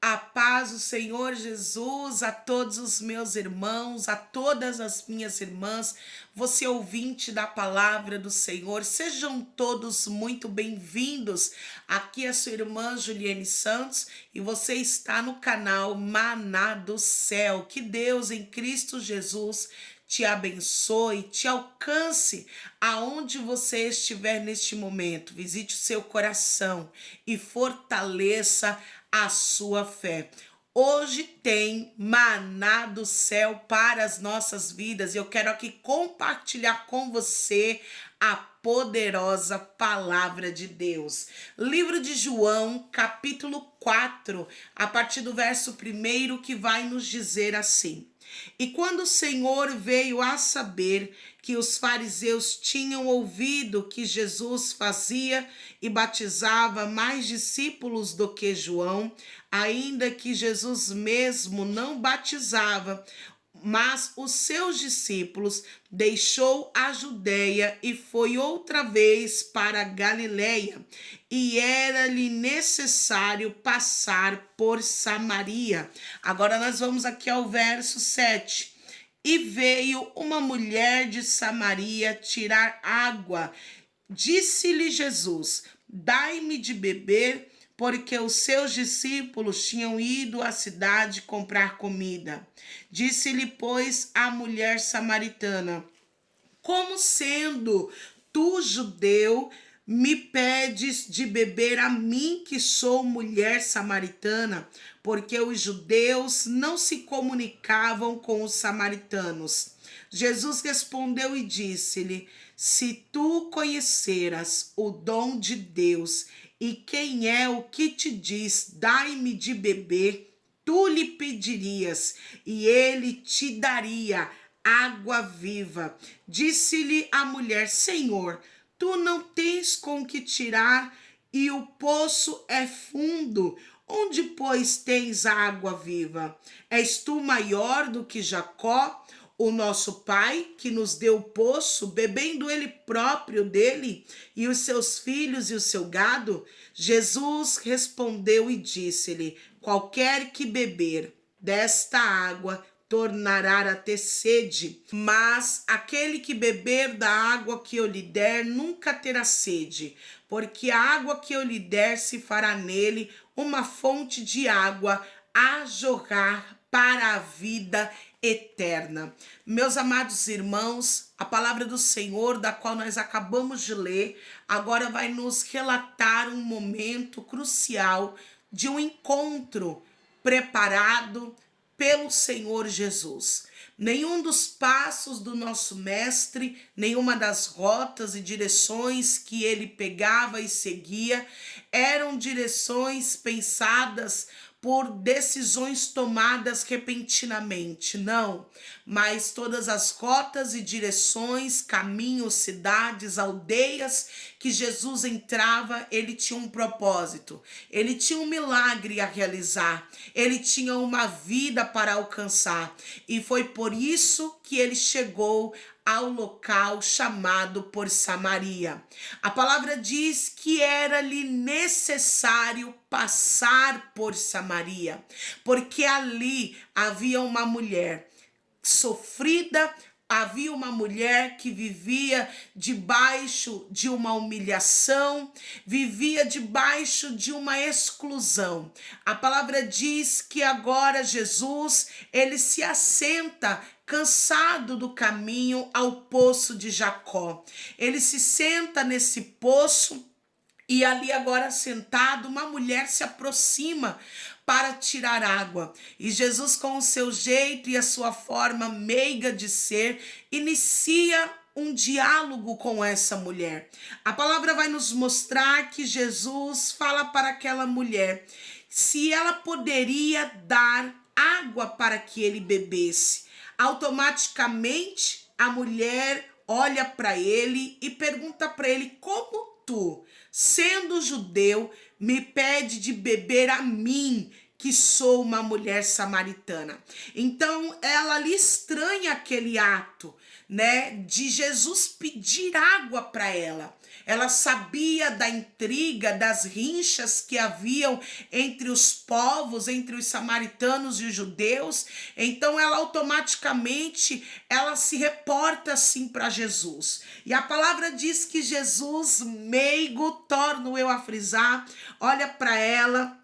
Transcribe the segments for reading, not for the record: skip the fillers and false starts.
A paz do Senhor Jesus a todos os meus irmãos, a todas as minhas irmãs, você ouvinte da palavra do Senhor, sejam todos muito bem-vindos. Aqui é a sua irmã Juliane Santos e você está no canal Maná do Céu. Que Deus em Cristo Jesus te abençoe, te alcance aonde você estiver neste momento. Visite o seu coração e fortaleça a sua fé. Hoje tem maná do céu para as nossas vidas e eu quero aqui compartilhar com você a poderosa palavra de Deus. Livro de João, capítulo 4, a partir do verso 1, que vai nos dizer assim: E quando o Senhor veio a saber que os fariseus tinham ouvido que Jesus fazia e batizava mais discípulos do que João, ainda que Jesus mesmo não batizava, mas os seus discípulos, deixou a Judeia e foi outra vez para a Galileia, e era-lhe necessário passar por Samaria. Agora nós vamos aqui ao verso 7. E veio uma mulher de Samaria tirar água. Disse-lhe Jesus: Dai-me de beber, porque os seus discípulos tinham ido à cidade comprar comida. Disse-lhe, pois, a mulher samaritana: Como sendo tu judeu, me pedes de beber a mim, que sou mulher samaritana? Porque os judeus não se comunicavam com os samaritanos. Jesus respondeu e disse-lhe: Se tu conheceras o dom de Deus e quem é o que te diz, dai-me de beber, tu lhe pedirias e ele te daria água viva. Disse-lhe a mulher: Senhor, tu não tens com que tirar e o poço é fundo. Onde, pois, tens água viva? És tu maior do que Jacó, o nosso pai, que nos deu o poço, bebendo ele próprio dele, e os seus filhos e o seu gado? Jesus respondeu e disse-lhe: Qualquer que beber desta água tornará a ter sede, mas aquele que beber da água que eu lhe der nunca terá sede, porque a água que eu lhe der se fará nele uma fonte de água a jorrar para a vida eterna. Meus amados irmãos, a palavra do Senhor, da qual nós acabamos de ler, agora vai nos relatar um momento crucial de um encontro preparado pelo Senhor Jesus. Nenhum dos passos do nosso mestre, nenhuma das rotas e direções que ele pegava e seguia, eram direções pensadas por decisões tomadas repentinamente, não, mas todas as rotas e direções, caminhos, cidades, aldeias que Jesus entrava, ele tinha um propósito, ele tinha um milagre a realizar, ele tinha uma vida para alcançar, e foi por isso que ele chegou ao local chamado por Samaria. A palavra diz que era-lhe necessário passar por Samaria, porque ali havia uma mulher sofrida, havia uma mulher que vivia debaixo de uma humilhação, vivia debaixo de uma exclusão. A palavra diz que agora Jesus, ele se assenta cansado do caminho ao poço de Jacó. Ele se senta nesse poço e ali agora sentado, uma mulher se aproxima para tirar água. E Jesus, com o seu jeito e a sua forma meiga de ser, inicia um diálogo com essa mulher. A palavra vai nos mostrar que Jesus fala para aquela mulher se ela poderia dar água para que ele bebesse. Automaticamente, a mulher olha para ele e pergunta para ele: Como tu, sendo judeu, me pede de beber a mim, que sou uma mulher samaritana? Então, ela lhe estranha aquele ato, né, de Jesus pedir água para ela. ela sabia da intriga, das rinchas que haviam entre os povos, entre os samaritanos e os judeus. Então ela automaticamente ela se reporta assim para Jesus. E a palavra diz que Jesus, meigo, torno eu a frisar, olha para ela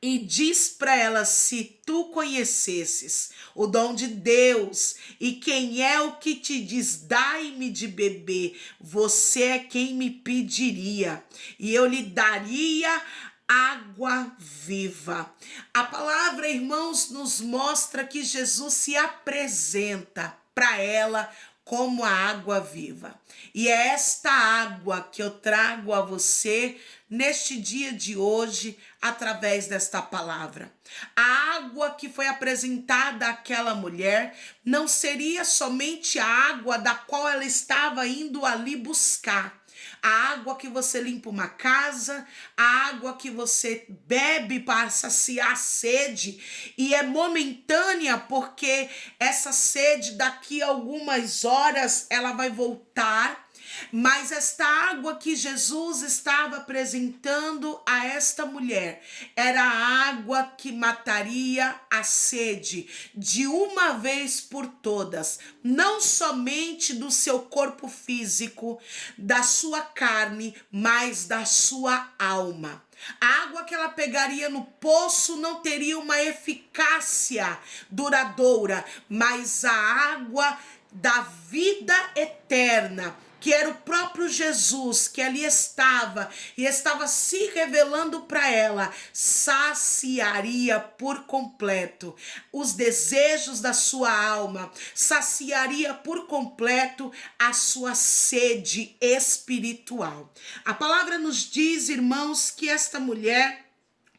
e diz para ela: se tu conhecesses o dom de Deus e quem é o que te diz, dai-me de beber, você é quem me pediria e eu lhe daria água viva. A palavra, irmãos, nos mostra que Jesus se apresenta para ela como a água viva. E é esta água que eu trago a você neste dia de hoje, através desta palavra. A água que foi apresentada àquela mulher não seria somente a água da qual ela estava indo ali buscar. A água que você limpa uma casa, a água que você bebe para saciar a sede, e é momentânea porque essa sede daqui a algumas horas ela vai voltar. Mas esta água que Jesus estava apresentando a esta mulher era a água que mataria a sede de uma vez por todas, não somente do seu corpo físico, da sua carne, mas da sua alma. A água que ela pegaria no poço não teria uma eficácia duradoura, mas a água da vida eterna, que era o próprio Jesus que ali estava e estava se revelando para ela, saciaria por completo os desejos da sua alma, saciaria por completo a sua sede espiritual. A palavra nos diz, irmãos, que esta mulher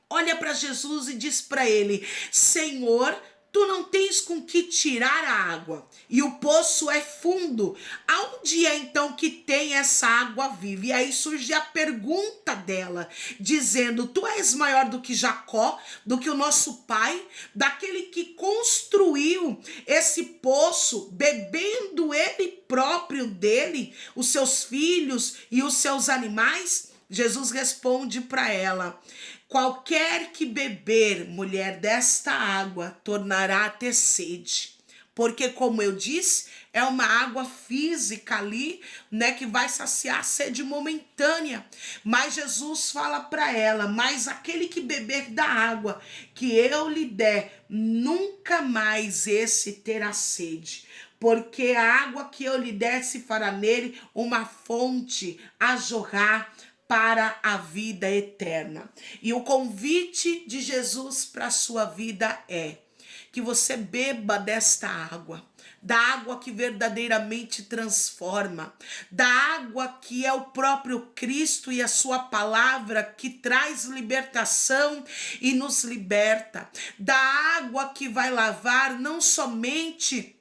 olha para Jesus e diz para ele: Senhor, tu não tens com que tirar a água, e o poço é fundo. Aonde é então que tem essa água viva? E aí surge a pergunta dela, dizendo: tu és maior do que Jacó, do que o nosso pai, daquele que construiu esse poço, bebendo ele próprio dele, os seus filhos e os seus animais? Jesus responde para ela: qualquer que beber, mulher, desta água, tornará a ter sede. Porque, como eu disse, é uma água física ali, né, que vai saciar a sede momentânea. Mas Jesus fala para ela: mas aquele que beber da água que eu lhe der, nunca mais esse terá sede. Porque a água que eu lhe der se fará nele uma fonte a jorrar para a vida eterna. E o convite de Jesus para a sua vida é que você beba desta água, da água que verdadeiramente transforma, da água que é o próprio Cristo e a sua palavra que traz libertação e nos liberta, da água que vai lavar não somente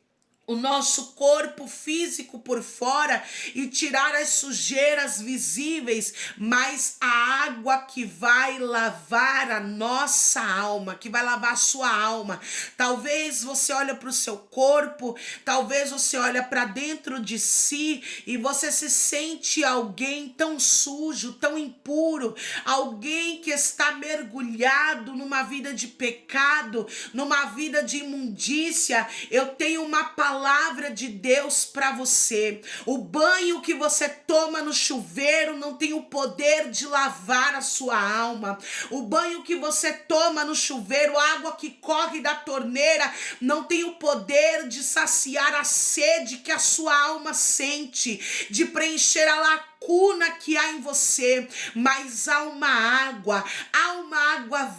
o nosso corpo físico por fora e tirar as sujeiras visíveis, mas a água que vai lavar a nossa alma, que vai lavar a sua alma. Talvez você olhe para o seu corpo, talvez você olhe para dentro de si e você se sente alguém tão sujo, tão impuro, alguém que está mergulhado numa vida de pecado, numa vida de imundícia. Eu tenho uma palavra de Deus para você. O banho que você toma no chuveiro não tem o poder de lavar a sua alma. O banho que você toma no chuveiro, a água que corre da torneira, não tem o poder de saciar a sede que a sua alma sente, de preencher a lacuna que há em você. Mas há uma água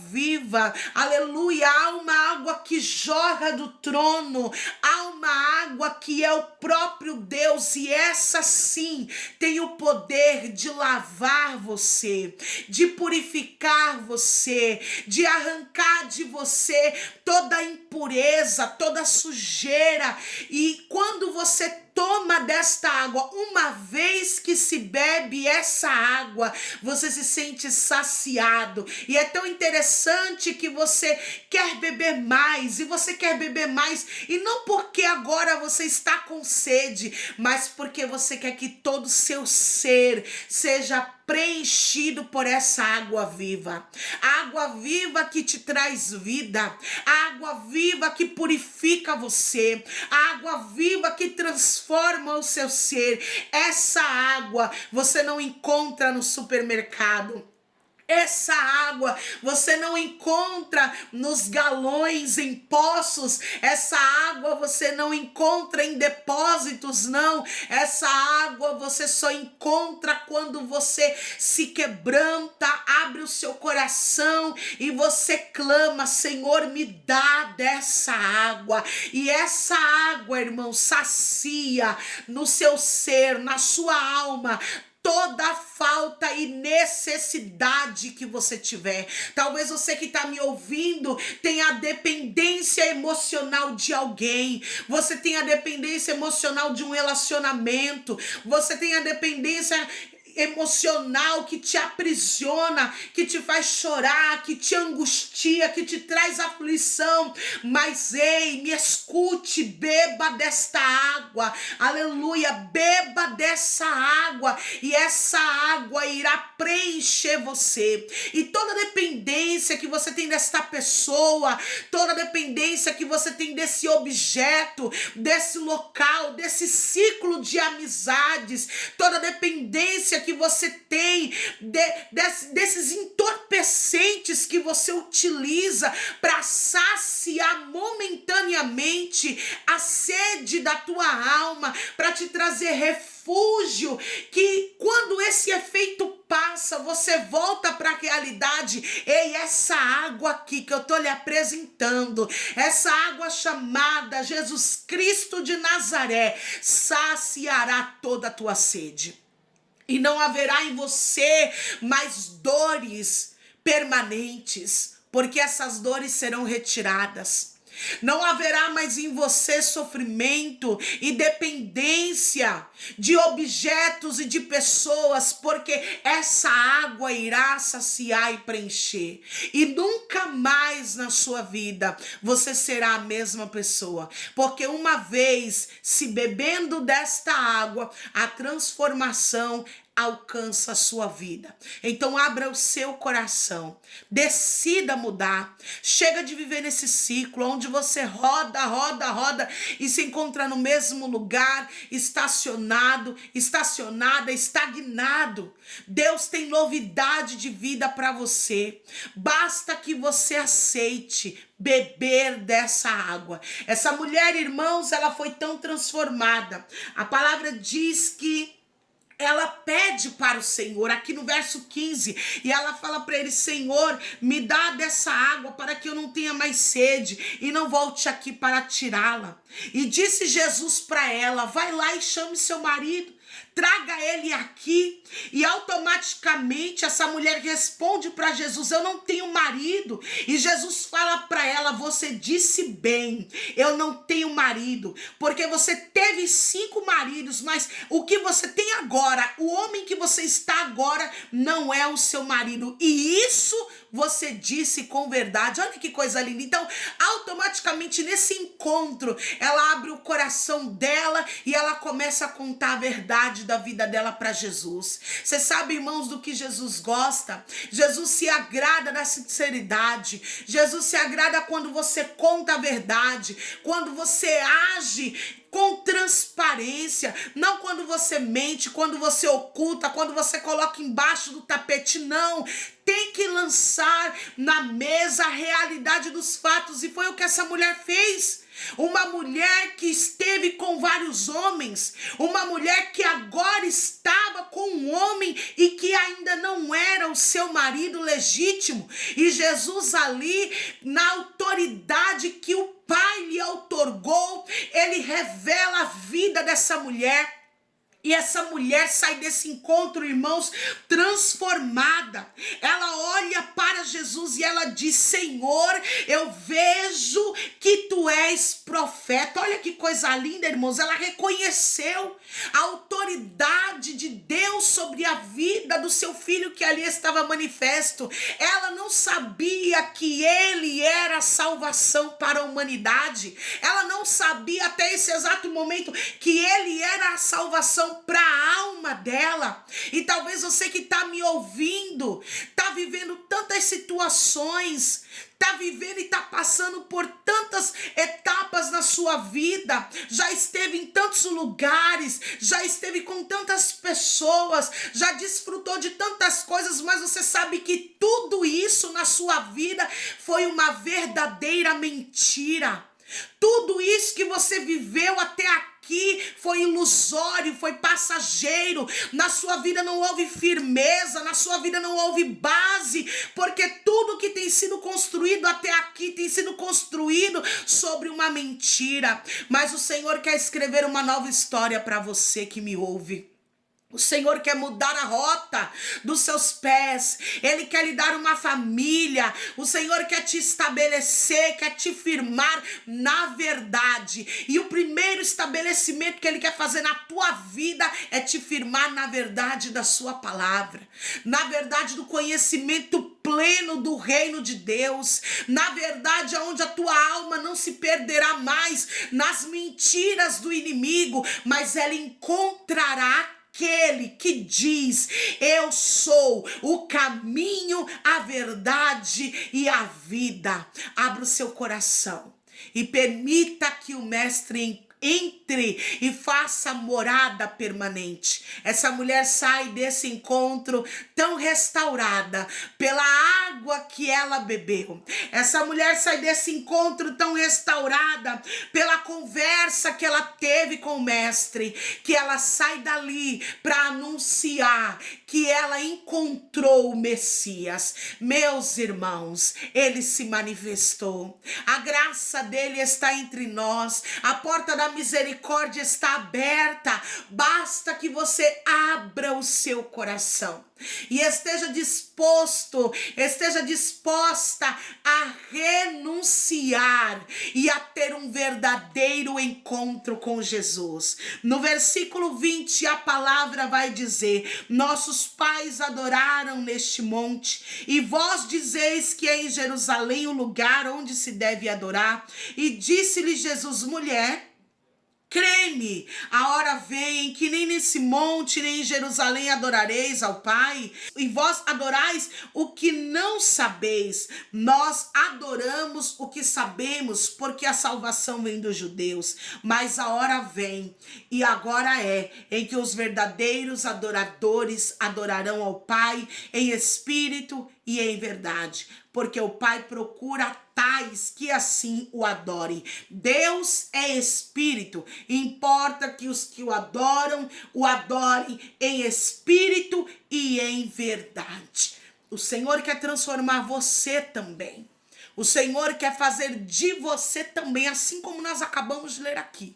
viva, aleluia, há uma água que jorra do trono, há uma água que é o próprio Deus, e essa sim tem o poder de lavar você, de purificar você, de arrancar de você toda a impureza, toda a sujeira. E quando você toma desta água, uma vez que se bebe essa água, você se sente saciado. E é tão interessante que você quer beber mais, e você quer beber mais, e não porque agora você está com sede, mas porque você quer que todo o seu ser seja preenchido por essa água viva. A água viva que te traz vida, a água viva que purifica você, a água viva que transforma o seu ser. Essa água você não encontra no supermercado. Essa água você não encontra nos galões, em poços. Essa água você não encontra em depósitos, não. Essa água você só encontra quando você se quebranta, abre o seu coração e você clama: Senhor, me dá dessa água. E essa água, irmão, sacia no seu ser, na sua alma, toda falta e necessidade que você tiver. Talvez você que está me ouvindo tenha dependência emocional de alguém. Você tem a dependência emocional de um relacionamento. Você tem a dependência emocional que te aprisiona, que te faz chorar, que te angustia, que te traz aflição. Mas ei, me escute, beba desta água, aleluia, beba dessa água, e essa água irá preencher você. E toda dependência que você tem desta pessoa, toda dependência que você tem desse objeto, desse local, desse ciclo de amizades, toda dependência que você tem desses entorpecentes que você utiliza para saciar momentaneamente a sede da tua alma, para te trazer refúgio, que quando esse efeito passa, você volta para a realidade. Ei, essa água aqui que eu tô lhe apresentando, essa água chamada Jesus Cristo de Nazaré, saciará toda a tua sede. E não haverá em você mais dores permanentes, porque essas dores serão retiradas. Não haverá mais em você sofrimento e dependência de objetos e de pessoas, porque essa água irá saciar e preencher. E nunca mais na sua vida você será a mesma pessoa, porque uma vez se bebendo desta água, a transformação alcança a sua vida. Então abra o seu coração, decida mudar, chega de viver nesse ciclo onde você roda e se encontra no mesmo lugar, estacionada, estagnado. Deus tem novidade de vida para você, basta que você aceite beber dessa água. Essa mulher, irmãos, ela foi tão transformada. A palavra diz que ela pede para o Senhor, aqui no verso 15, e ela fala para ele: Senhor, me dá dessa água para que eu não tenha mais sede e não volte aqui para tirá-la. E disse Jesus para ela: vai lá e chame seu marido, traga ele aqui. E automaticamente essa mulher responde para Jesus: eu não tenho marido. E Jesus fala para ela: você disse bem, eu não tenho marido, porque você teve 5 maridos, mas o que você tem agora, o homem que você está agora, não é o seu marido. E isso você disse com verdade. Olha que coisa linda. Então, automaticamente nesse encontro, ela abre o coração dela e ela começa a contar a verdade da vida dela para Jesus. Você sabe, irmãos, do que Jesus gosta? Jesus se agrada da sinceridade. Jesus se agrada quando você conta a verdade, quando você age com transparência, não quando você mente, quando você oculta, quando você coloca embaixo do tapete. Não, tem que lançar na mesa a realidade dos fatos, e foi o que essa mulher fez. Uma mulher que esteve com vários homens, uma mulher que agora estava com um homem e que ainda não era o seu marido legítimo. E Jesus ali, na autoridade que o Pai lhe outorgou, ele revela a vida dessa mulher. E essa mulher sai desse encontro, irmãos, transformada. Ela olha para Jesus e ela diz: Senhor, eu vejo que tu és profeta. Olha que coisa linda, irmãos. Ela reconheceu a autoridade de Deus sobre a vida do seu filho que ali estava manifesto. Ela não sabia que ele era a salvação para a humanidade. Ela não sabia até esse exato momento que ele era a salvação para a alma dela. E talvez você que está me ouvindo, está vivendo tantas situações, está vivendo e está passando por tantas etapas na sua vida, já esteve em tantos lugares, já esteve com tantas pessoas, já desfrutou de tantas coisas, mas você sabe que tudo isso na sua vida foi uma verdadeira mentira. Tudo isso que você viveu até aqui foi ilusório, foi passageiro. Na sua vida não houve firmeza, na sua vida não houve base, porque tudo que tem sido construído até aqui tem sido construído sobre uma mentira. Mas o Senhor quer escrever uma nova história para você que me ouve. O Senhor quer mudar a rota dos seus pés. Ele quer lhe dar uma família. O Senhor quer te estabelecer, quer te firmar na verdade. E o primeiro estabelecimento que Ele quer fazer na tua vida é te firmar na verdade da sua palavra. Na verdade do conhecimento pleno do reino de Deus. Na verdade onde a tua alma não se perderá mais nas mentiras do inimigo, mas ela encontrará aquele que diz: eu sou o caminho, a verdade e a vida. Abra o seu coração e permita que o Mestre entre e faça morada permanente. Essa mulher sai desse encontro tão restaurada pela água que ela bebeu. Essa mulher sai desse encontro tão restaurada pela conversa que ela teve com o Mestre, que ela sai dali para anunciar que ela encontrou o Messias. Meus irmãos, ele se manifestou. A graça dele está entre nós. A porta da misericórdia está aberta. Basta que você abra o seu coração e esteja disposta a renunciar e a ter um verdadeiro encontro com Jesus. No versículo 20, a palavra vai dizer: nossos pais adoraram neste monte, e vós dizeis que é em Jerusalém o lugar onde se deve adorar. E disse-lhe Jesus: mulher, crê-me, a hora vem que nem nesse monte, nem em Jerusalém adorareis ao Pai, e vós adorais o que não sabeis. Nós adoramos o que sabemos, porque a salvação vem dos judeus. Mas a hora vem, e agora é, em que os verdadeiros adoradores adorarão ao Pai em espírito e em verdade, porque o Pai procura tais que assim o adorem. Deus é espírito, importa que os que o adorem em espírito e em verdade. O Senhor quer transformar você também. O Senhor quer fazer de você também, assim como nós acabamos de ler aqui,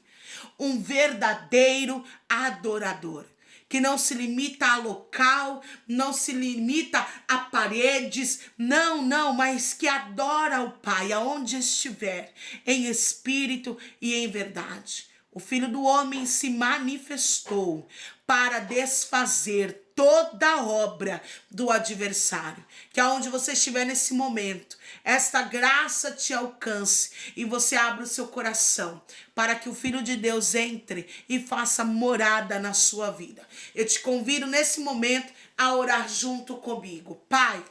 um verdadeiro adorador, que não se limita a local, não se limita a paredes, não, mas que adora o Pai aonde estiver, em espírito e em verdade. O Filho do Homem se manifestou para desfazer toda a obra do adversário. Que aonde você estiver nesse momento, esta graça te alcance e você abra o seu coração para que o Filho de Deus entre e faça morada na sua vida. Eu te convido nesse momento a orar junto comigo. Pai,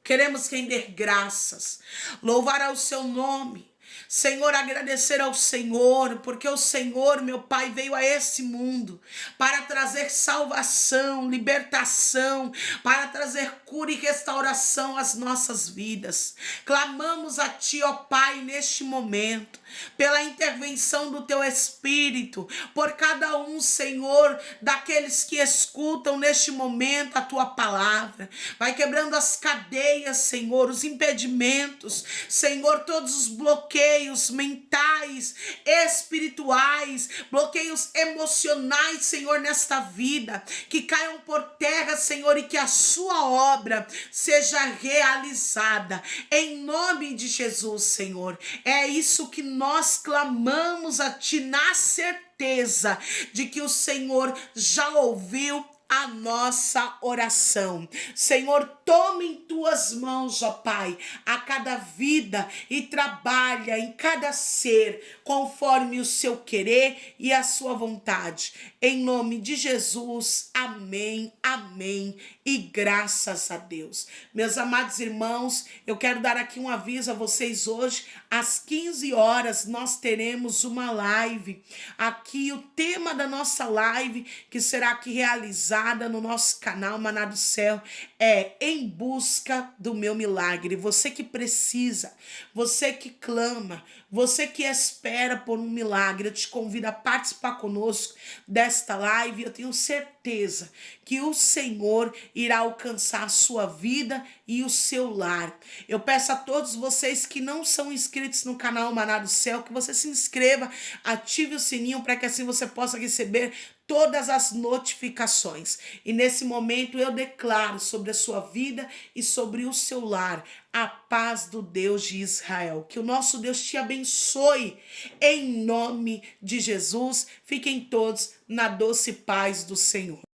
queremos render graças, louvar ao seu nome. Senhor, agradecer ao Senhor, porque o Senhor, meu Pai, veio a esse mundo para trazer salvação, libertação, para trazer cura e restauração às nossas vidas. Clamamos a Ti, ó Pai, neste momento, pela intervenção do Teu Espírito, por cada um, Senhor, daqueles que escutam neste momento a Tua palavra. Vai quebrando as cadeias, Senhor, os impedimentos, Senhor, todos os bloqueios, bloqueios mentais, espirituais, bloqueios emocionais, Senhor, nesta vida, que caiam por terra, Senhor, e que a sua obra seja realizada, em nome de Jesus, Senhor. É isso que nós clamamos a Ti, na certeza de que o Senhor já ouviu a nossa oração. Senhor, toma em tuas mãos, ó Pai, a cada vida e trabalha em cada ser conforme o seu querer e a sua vontade. Em nome de Jesus, amém, amém e graças a Deus. Meus amados irmãos, eu quero dar aqui um aviso a vocês hoje, às 15 horas nós teremos uma live. Aqui o tema da nossa live, que será aqui realizada no nosso canal Maná do Céu, é Em Busca do Meu Milagre. Você que precisa, você que clama, você que espera por um milagre, eu te convido a participar conosco desta live. Eu tenho certeza que o Senhor irá alcançar a sua vida e o seu lar. Eu peço a todos vocês que não são inscritos no canal Maná do Céu, que você se inscreva, ative o sininho para que assim você possa receber todas as notificações. E nesse momento eu declaro sobre a sua vida e sobre o seu lar a paz do Deus de Israel. Que o nosso Deus te abençoe em nome de Jesus. Fiquem todos na doce paz do Senhor.